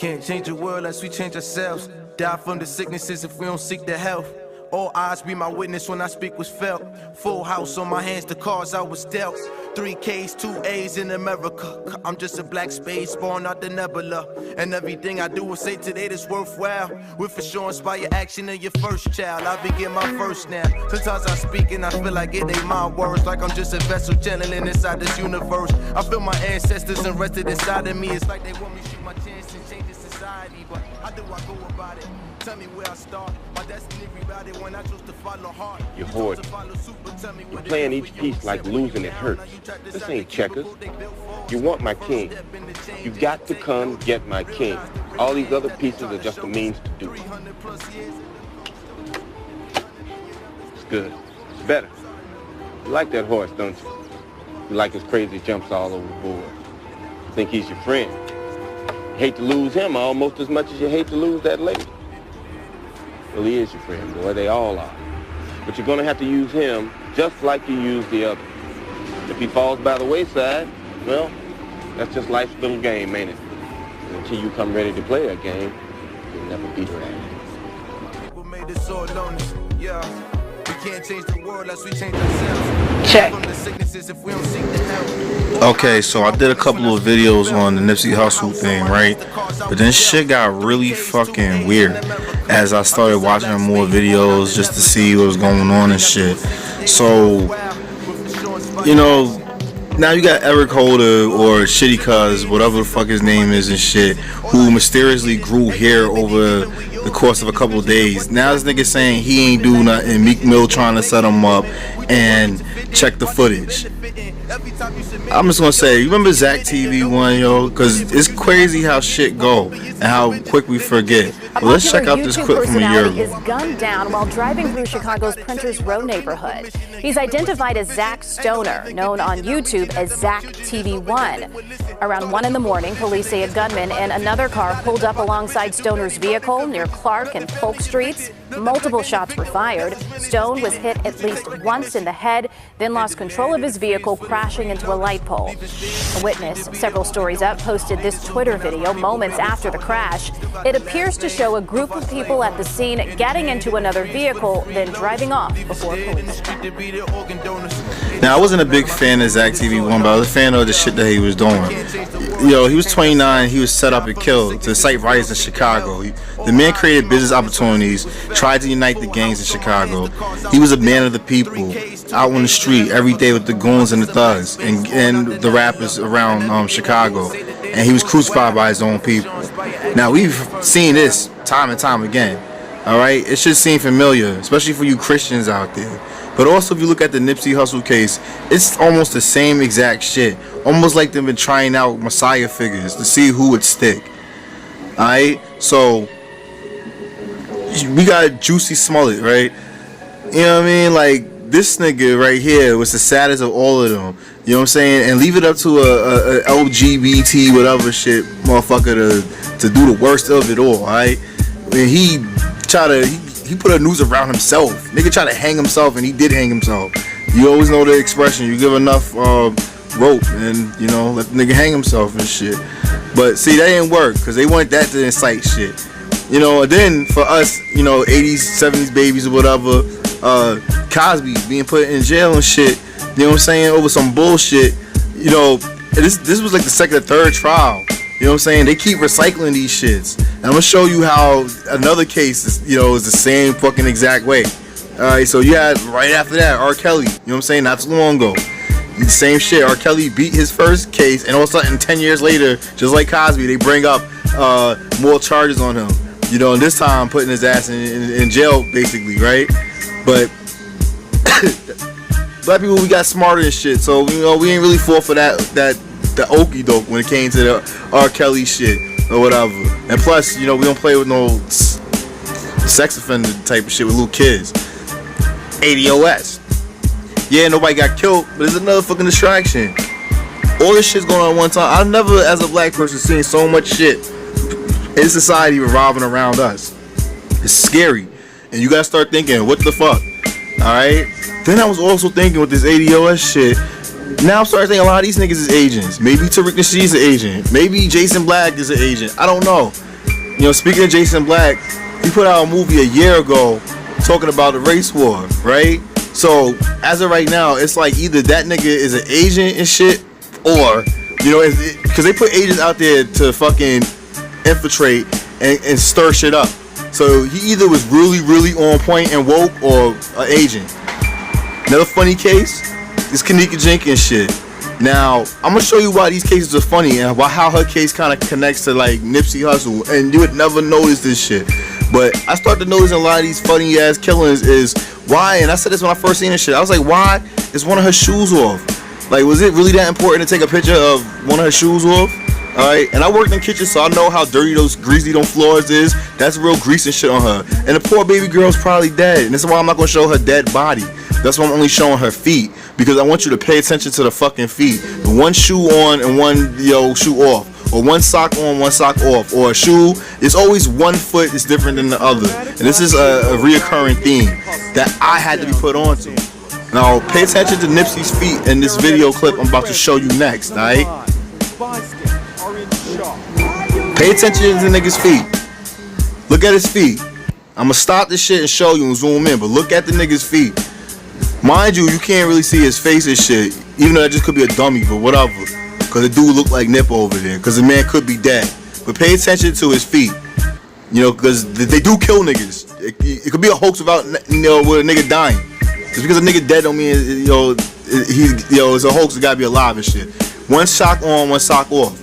Can't change the world unless we change ourselves. Die from the sicknesses if we don't seek the health. All eyes be my witness when I speak was felt. Full house on my hands, the cards I was dealt. 3 Ks, 2 A's in America. I'm just a black space born out the nebula. And everything I do or say today that's worthwhile will for sure inspire action in your first child. I begin my first now. Sometimes I speak and I feel like it ain't my words. Like I'm just a vessel channeling inside this universe. I feel my ancestors invested inside of me. It's like they want me to shoot my chance and change the society. But how do I go about it? Tell me where I start. My destiny rerouted when I chose to follow heart. You're hoarding. You're playing each piece like losing it hurts. This ain't checkers. You want my king. You got to come get my king. All these other pieces are just a means to do it. It's good. It's better. You like that horse, don't you? You like his crazy jumps all over the board. You think he's your friend. You hate to lose him almost as much as you hate to lose that lady. Well, he is your friend, boy. They all are. But you're going to have to use him just like you use the other. If he falls by the wayside, well, that's just life's little game, ain't it? And until you come ready to play a game, you'll never beat her at it. People made this all on us, yeah. We can't change the world unless we change ourselves. Check. From the sicknesses if we don't seek the help. Okay, so I did a couple of videos on the Nipsey Hussle thing, right? But then shit got really fucking weird as I started watching more videos just to see what was going on and shit. So, you know, now you got Eric Holder or Shitty Cuz, whatever the fuck his name is and shit, who mysteriously grew hair over the course of a couple of days. Now this nigga saying he ain't do nothing, Meek Mill trying to set him up, and check the footage. I'm just gonna say, you remember Zach TV one, yo? Cause it's crazy how shit go and how quick we forget. Well, let's check out this clip from a year ago. Is gunned down while driving through Chicago's Printers Row neighborhood. He's identified as Zach Stoner, known on YouTube as Zach TV1. Around 1 in the morning, police say a gunman in another car pulled up alongside Stoner's vehicle near Clark and Polk Streets. Multiple shots were fired. Stone was hit at least once in the head, then lost control of his vehicle, crashing into a light pole. A witness, several stories up, posted this Twitter video moments after the crash. It appears to show a group of people at the scene getting into another vehicle, then driving off before police. Now, I wasn't a big fan of Zach TV1, but I was a fan of the shit that he was doing. Yo, he was 29, he was set up and killed to incite riots in Chicago. The man created business opportunities, tried to unite the gangs in Chicago. He was a man of the people, out on the street every day with the goons and the thugs and the rappers around Chicago. And he was crucified by his own people. Now, we've seen this time and time again. Alright? It should seem familiar, especially for you Christians out there. But also, if you look at the Nipsey Hussle case, it's almost the same exact shit. Almost like they've been trying out Messiah figures to see who would stick. Alright? So, we got Juicy Smollett, right? You know what I mean? Like, this nigga right here was the saddest of all of them. You know what I'm saying? And leave it up to a LGBT whatever shit motherfucker to do the worst of it all, alright? And he put a noose around himself. Nigga tried to hang himself, and he did hang himself. You always know the expression, you give enough rope and, you know, let the nigga hang himself and shit. But see, that didn't work, because they want that to incite shit. You know, and then for us, you know, 80s, 70s babies or whatever, Cosby being put in jail and shit, you know what I'm saying, over some bullshit. You know, this was like the second or third trial. You know what I'm saying? They keep recycling these shits. And I'm gonna show you how another case is, you know, is the same fucking exact way. Alright, so you had right after that R. Kelly, you know what I'm saying, not too long ago. The same shit. R. Kelly beat his first case, and all of a sudden 10 years later, just like Cosby, they bring up more charges on him. You know, and this time putting his ass in jail, basically, right? But black people, we got smarter and shit, so you know we ain't really fall for the okie doke when it came to the R. Kelly shit or whatever. And plus, you know, we don't play with no sex offender type of shit with little kids. ADOS. Yeah, nobody got killed, but it's another fucking distraction. All this shit's going on at one time. I've never, as a black person, seen so much shit in society revolving around us. It's scary. And you gotta start thinking, what the fuck? Alright? Then I was also thinking with this ADOS shit, now I'm starting to think a lot of these niggas is agents. Maybe Tariq Nasheed's an agent. Maybe Jason Black is an agent. I don't know. You know, speaking of Jason Black, he put out a movie a year ago talking about the race war, right? So as of right now, it's like either that nigga is an agent and shit, or, you know, because they put agents out there to fucking infiltrate and stir shit up. So he either was really, really on point and woke, or an agent. Another funny case is Kenneka Jenkins shit. Now, I'm gonna show you why these cases are funny and how her case kind of connects to like Nipsey Hussle, and you would never notice this shit. But I started noticing a lot of these funny ass killings is why, and I said this when I first seen this shit, I was like, why is one of her shoes off? Like, was it really that important to take a picture of one of her shoes off? Alright, and I worked in kitchens, so I know how dirty those greasy them floors is. That's real grease and shit on her. And the poor baby girl's probably dead, and this is why I'm not gonna show her dead body. That's why I'm only showing her feet, because I want you to pay attention to the fucking feet. The one shoe on and one shoe off, or one sock on, one sock off, or a shoe. It's always one foot is different than the other, and this is a reoccurring theme that I had to be put onto. Now pay attention to Nipsey's feet in this video clip I'm about to show you next. Alright, pay attention to the nigga's feet. Look at his feet. I'm gonna stop this shit and show you and zoom in, but look at the nigga's feet. Mind you, you can't really see his face and shit, even though that just could be a dummy, but whatever. Cause the dude look like Nip over there, cause the man could be dead. But pay attention to his feet, you know, cause they do kill niggas. It could be a hoax about, you know, with a nigga dying. Just because a nigga dead don't mean, you know, it's a hoax. It gotta be alive and shit. One sock on, one sock off.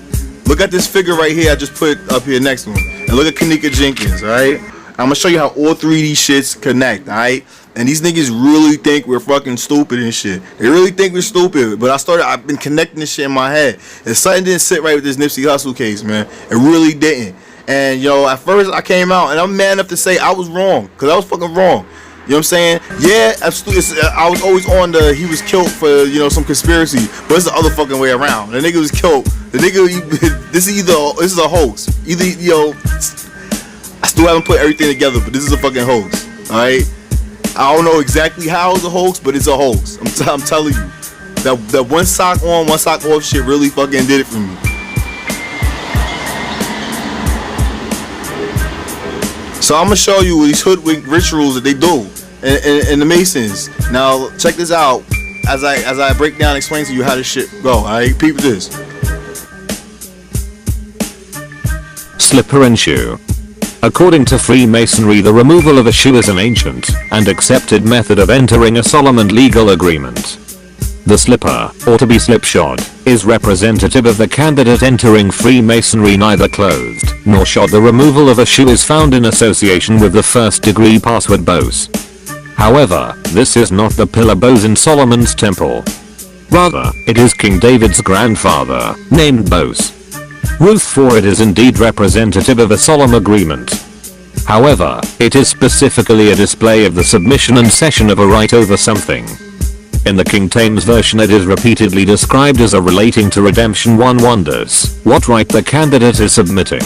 Look at this figure right here I just put up here next to him, and look at Kenneka Jenkins. All right, I'm gonna show you how all three of these shits connect. All right. And these niggas really think we're fucking stupid and shit. They really think we're stupid. But I've been connecting this shit in my head. And something didn't sit right with this Nipsey Hussle case, man. It really didn't. And, yo, at first I came out, and I'm man enough to say I was wrong. Because I was fucking wrong. You know what I'm saying? Yeah, I was always on he was killed for, you know, some conspiracy. But it's the other fucking way around. The nigga was killed. The nigga, this is a hoax. Either, you know, I still haven't put everything together, but this is a fucking hoax. Alright? I don't know exactly how it's a hoax, but it's a hoax. I'm telling you. That one sock on, one sock off shit really fucking did it for me. So I'm gonna show you these hoodwink rituals that they do in the Masons. Now check this out as I break down and explain to you how this shit go. Alright, peep this. Slipper and shoe. According to Freemasonry, the removal of a shoe is an ancient and accepted method of entering a solemn and legal agreement. The slipper, or to be slipshod, is representative of the candidate entering Freemasonry neither clothed nor shod. The removal of a shoe is found in association with the first degree password Bose. However, this is not the pillar Bose in Solomon's temple. Rather, it is King David's grandfather, named Bose. Ruth for it is indeed representative of a solemn agreement. However, it is specifically a display of the submission and cession of a right over something. In the King James version it is repeatedly described as a relating to redemption. One wonders what right the candidate is submitting.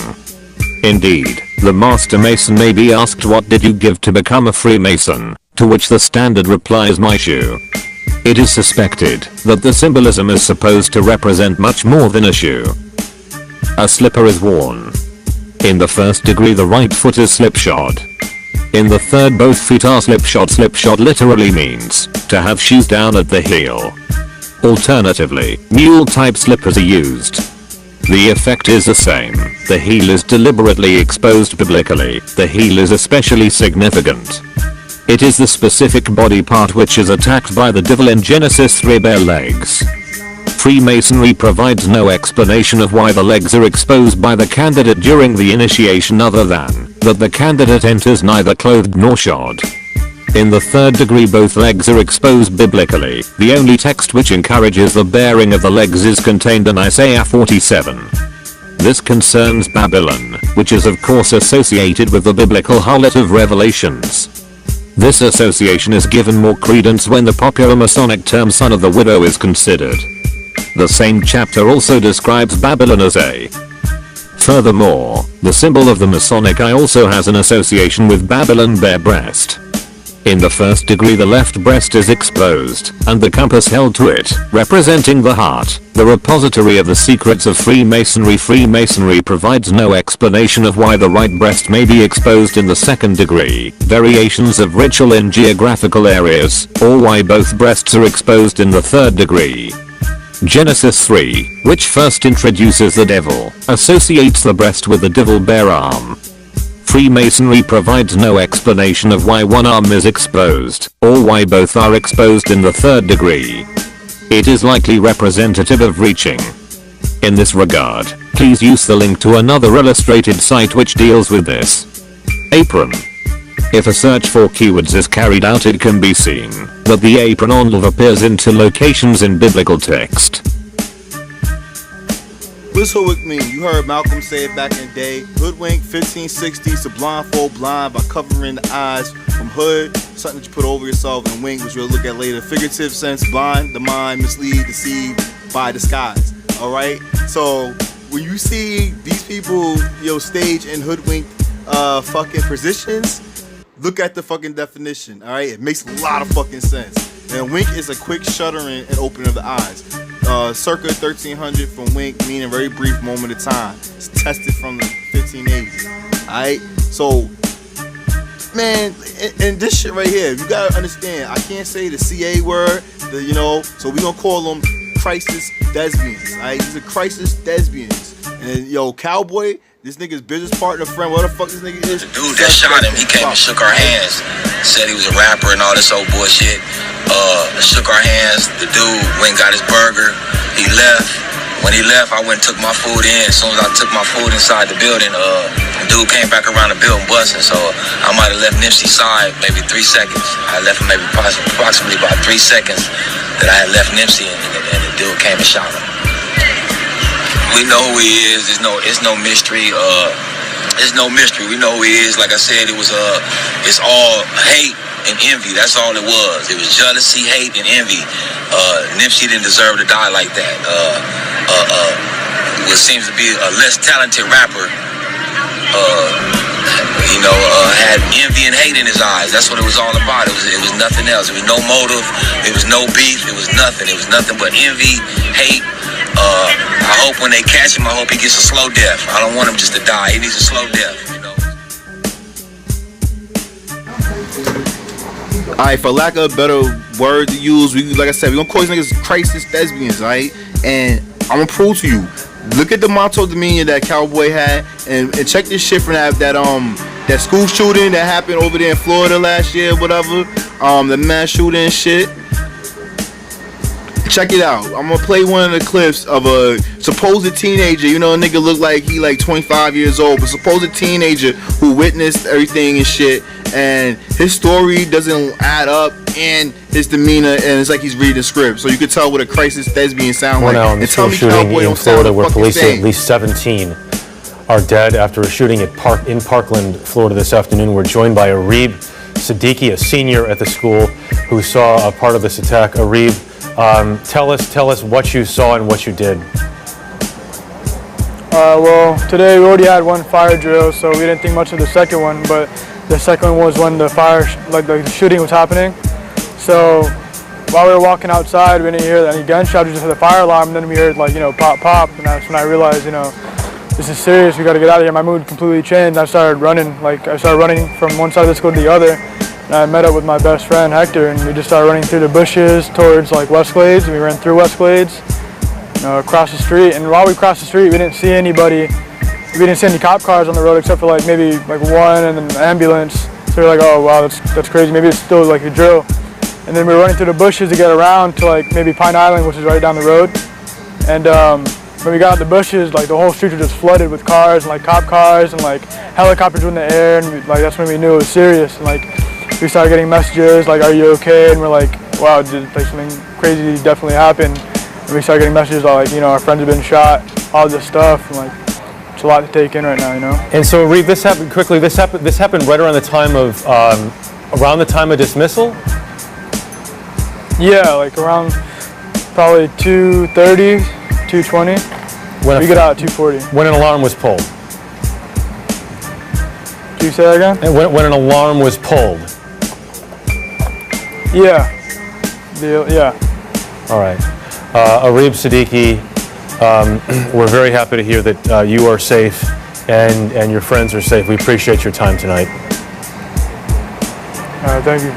Indeed, the Master Mason may be asked, what did you give to become a Freemason? To which the standard replies, my shoe. It is suspected that the symbolism is supposed to represent much more than a shoe. A slipper is worn. In the first degree the right foot is slipshod. In the third both feet are slipshod. Slipshod literally means to have shoes down at the heel. Alternatively, mule type slippers are used. The effect is the same. The heel is deliberately exposed biblically. The heel is especially significant. It is the specific body part which is attacked by the devil in Genesis 3, bare legs. Freemasonry provides no explanation of why the legs are exposed by the candidate during the initiation other than that the candidate enters neither clothed nor shod. In the third degree both legs are exposed biblically. The only text which encourages the baring of the legs is contained in Isaiah 47. This concerns Babylon, which is of course associated with the biblical harlot of Revelations. This association is given more credence when the popular Masonic term son of the widow is considered. The same chapter also describes Babylon as a. Furthermore, the symbol of the Masonic eye also has an association with Babylon, bare breast. In the first degree, the left breast is exposed, and the compass held to it, representing the heart, the repository of the secrets of Freemasonry. Freemasonry provides no explanation of why the right breast may be exposed in the second degree, variations of ritual in geographical areas, or why both breasts are exposed in the third degree. Genesis 3, which first introduces the devil, associates the breast with the devil bear arm. Freemasonry provides no explanation of why one arm is exposed, or why both are exposed in the third degree. It is likely representative of reaching. In this regard, please use the link to another illustrated site which deals with this. Apron. If a search for keywords is carried out, it can be seen that the apron only appears into locations in biblical text. What's hoodwink mean? You heard Malcolm say it back in the day. Hoodwink 1560s to blindfold blind by covering the eyes from hood, something that you put over yourself, and wink, which we'll look at later. Figurative sense, blind, the mind, mislead, deceive by disguise. Alright? So when you see these people, stage in hoodwink fucking positions, look at the fucking definition. Alright? It makes a lot of fucking sense. And wink is a quick shuttering and opening of the eyes. Circa 1300 from wink, meaning very brief moment of time. It's tested from the 1580s. Alright? So, man, and this shit right here, you gotta understand, I can't say the CA word, so we gonna call them crisis lesbians. Alright? These are crisis lesbians. And Cowboy, this nigga's business partner, friend, what the fuck this nigga is? The dude that shot him, he came and shook our hands, said he was a rapper and all this old bullshit. Shook our hands. The dude went and got his burger. He left. When he left, I went and took my food in. As soon as I took my food inside the building, the dude came back around the building busting. So I might have left Nipsey's side maybe 3 seconds. I left him maybe approximately about 3 seconds that I had left Nipsey, and the dude came and shot him. We know who he is. It's no mystery. It's no mystery. We know who he is. Like I said, it's all hate and envy. That's all it was. It was jealousy, hate, and envy. Nipsey didn't deserve to die like that. What seems to be a less talented rapper, had envy and hate in his eyes. That's what it was all about. It was nothing else. It was no motive. It was no beef. It was nothing. It was nothing but envy, hate. I hope when they catch him, I hope he gets a slow death. I don't want him just to die. He needs a slow death. Alright, for lack of a better word to use, like I said, we're gonna call these niggas crisis lesbians, alright? And I'm gonna prove to you. Look at the motto demeanor that Cowboy had, and check this shit from that school shooting that happened over there in Florida last year, whatever. The mass shooting and shit. Check it out. I'm gonna play one of the clips of a supposed teenager. A nigga look like he like 25 years old, but supposed teenager who witnessed everything and shit. And his story doesn't add up, and his demeanor, and it's like he's reading a script. So you can tell what a crisis lesbian sound like. And tell me Cowboy in Florida, where police say at least 17 are dead after a shooting in Parkland, Florida this afternoon. We're joined by Arib Siddiqui, a senior at the school, who saw a part of this attack. Arib, tell us what you saw and what you did. Well, today we already had one fire drill, so we didn't think much of the second one, but the second one was when the the shooting was happening. So while we were walking outside, we didn't hear any gunshots, we just heard the fire alarm, and then we heard pop, pop, and that's when I realized, this is serious, we gotta get out of here. My mood completely changed. I started running from one side of the school to the other, and I met up with my best friend Hector, and we just started running through the bushes towards West Glades, and we ran through West Glades, across the street, and while we crossed the street, we didn't see anybody. We didn't see any cop cars on the road except for maybe one and an ambulance. So we were like, oh wow, that's crazy. Maybe it's still a drill. And then we were running through the bushes to get around to maybe Pine Island, which is right down the road. And when we got out the bushes, the whole street was just flooded with cars and cop cars and helicopters in the air, and that's when we knew it was serious. And we started getting messages are you okay? And we're like, wow, did something crazy definitely happen? And we started getting messages our friends have been shot, all this stuff, and it's a lot to take in right now, And so, Reed, this happened quickly. This happened right around the time of dismissal. Yeah, around probably 2:30, 2:20. We got out at 2:40. When an alarm was pulled. Can you say that again? And when an alarm was pulled. Yeah. Yeah. All right. Arib Siddiqui, we're very happy to hear that you are safe and your friends are safe. We appreciate your time tonight. Thank you.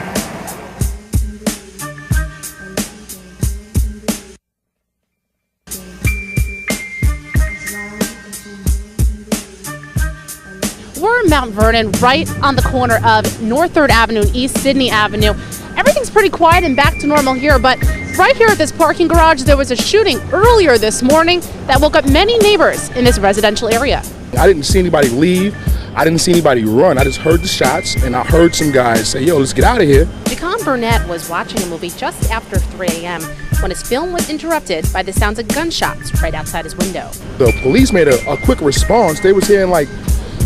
We're in Mount Vernon, right on the corner of North 3rd Avenue and East Sydney Avenue. Everything's pretty quiet and back to normal here, but right here at this parking garage, there was a shooting earlier this morning that woke up many neighbors in this residential area. I didn't see anybody leave. I didn't see anybody run. I just heard the shots, and I heard some guys say, yo, let's get out of here. Jacon Burnett was watching a movie just after 3 a.m. when his film was interrupted by the sounds of gunshots right outside his window. The police made a quick response. They was here in like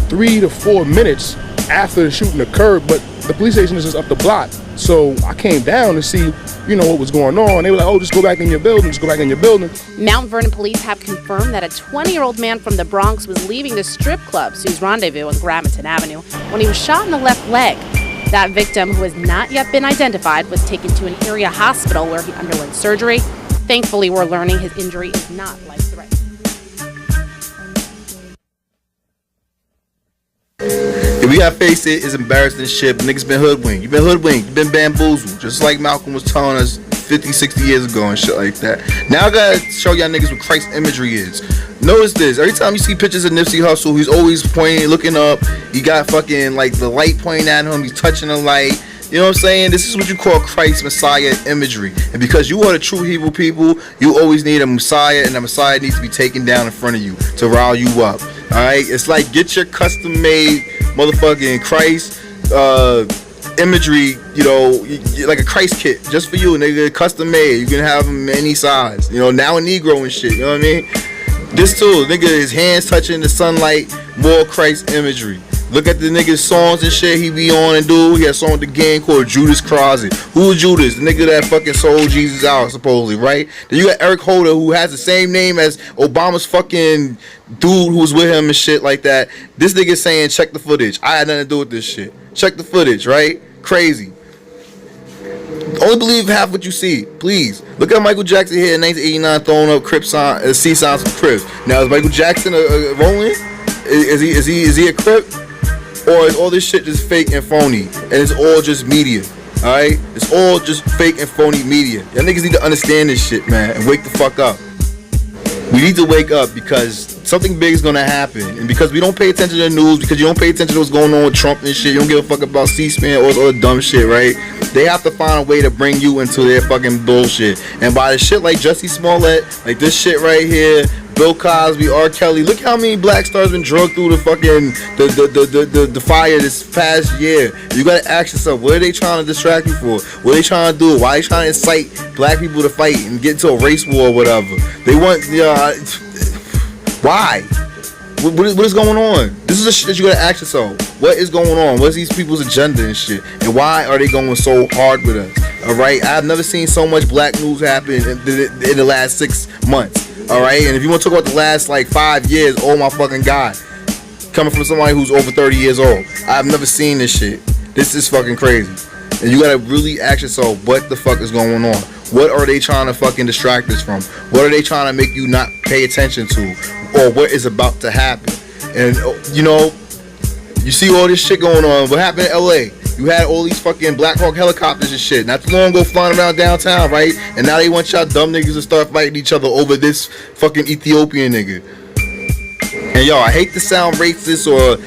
3 to 4 minutes after the shooting occurred, but the police station is just up the block. So I came down to see, what was going on. They were like, oh, just go back in your building, just go back in your building. Mount Vernon police have confirmed that a 20-year-old man from the Bronx was leaving the strip club, Sue's Rendezvous on Gramerton Avenue, when he was shot in the left leg. That victim, who has not yet been identified, was taken to an area hospital where he underwent surgery. Thankfully, we're learning his injury is not life-threatening. We gotta face it, it's embarrassing shit, but niggas been hoodwinked. You been hoodwinked, you been bamboozled, just like Malcolm was telling us 50, 60 years ago and shit like that. Now I gotta show y'all niggas what Christ imagery is. Notice this, every time you see pictures of Nipsey Hussle, he's always pointing, looking up, he got fucking like the light pointing at him, he's touching the light. You know what I'm saying? This is what you call Christ Messiah imagery. And because you are the true Hebrew people, you always need a Messiah, and the Messiah needs to be taken down in front of you to rile you up. Alright? It's like get your custom made motherfucking Christ imagery, like a Christ kit just for you, nigga, custom made. You can have them any size. Now a Negro and shit. You know what I mean? This too, nigga, his hands touching the sunlight, more Christ imagery. Look at the nigga's songs and shit he be on and do. He had a song with the gang called Judas Closet. Who is Judas? The nigga that fucking sold Jesus out, supposedly, right? Then you got Eric Holder, who has the same name as Obama's fucking dude who was with him and shit like that. This nigga saying, check the footage. I had nothing to do with this shit. Check the footage, right? Crazy. Only believe half what you see, please. Look at Michael Jackson here in 1989 throwing up Crip sign, C signs for Crips. Now is Michael Jackson rolling? Is he a Crip? Or is all this shit just fake and phony? And it's all just media. Alright? It's all just fake and phony media. Y'all niggas need to understand this shit, man, and wake the fuck up. We need to wake up because something big is gonna happen. And because we don't pay attention to the news, because you don't pay attention to what's going on with Trump and shit, you don't give a fuck about C-SPAN or all the dumb shit, right? They have to find a way to bring you into their fucking bullshit. And by the shit like Jussie Smollett, like this shit right here, Bill Cosby, R. Kelly, look how many black stars been drugged through the fucking the fire this past year. You gotta ask yourself, what are they trying to distract you for? What are they trying to do? Why are they trying to incite black people to fight and get into a race war or whatever? They want, why? What is going on? This is the shit that you gotta ask yourself. What is going on? What's these people's agenda and shit? And why are they going so hard with us? Alright, I've never seen so much black news happen in the last 6 months. Alright, and if you want to talk about the last like 5 years, oh my fucking god. Coming from somebody who's over 30 years old. I've never seen this shit. This is fucking crazy. And you gotta really ask yourself, what the fuck is going on? What are they trying to fucking distract us from? What are they trying to make you not pay attention to? Or what is about to happen? And you see all this shit going on. What happened in LA? You had all these fucking Black Hawk helicopters and shit not too long ago flying around downtown, right? And now they want y'all dumb niggas to start fighting each other over this fucking Ethiopian nigga. And yo, I hate to sound racist or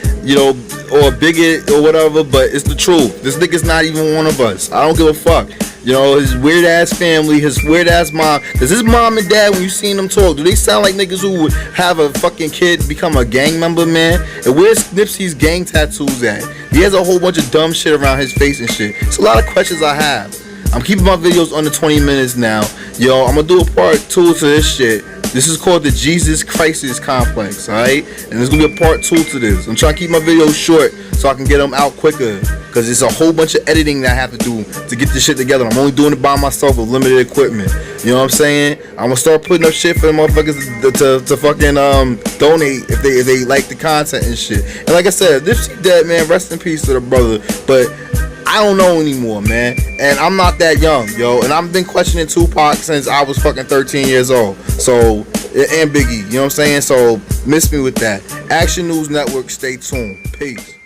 bigot or whatever, but it's the truth. This nigga's not even one of us. I don't give a fuck. His weird ass family, his weird ass mom. Does his mom and dad, when you seen them talk, do they sound like niggas who would have a fucking kid become a gang member, man? And where's Nipsey's gang tattoos at? He has a whole bunch of dumb shit around his face and shit. It's a lot of questions I have. I'm keeping my videos under 20 minutes now. I'm gonna do a part 2 to this shit. This is called the Jesus Crisis Complex, alright? And there's gonna be a part 2 to this. I'm trying to keep my videos short so I can get them out quicker. Because it's a whole bunch of editing that I have to do to get this shit together. I'm only doing it by myself with limited equipment. You know what I'm saying? I'm gonna start putting up shit for the motherfuckers to fucking donate if they like the content and shit. And like I said, Nipsey dead, man, rest in peace to the brother. But I don't know anymore, man. And I'm not that young, yo. And I've been questioning Tupac since I was fucking 13 years old. So, and Biggie, you know what I'm saying? So, miss me with that. Action News Network, stay tuned. Peace.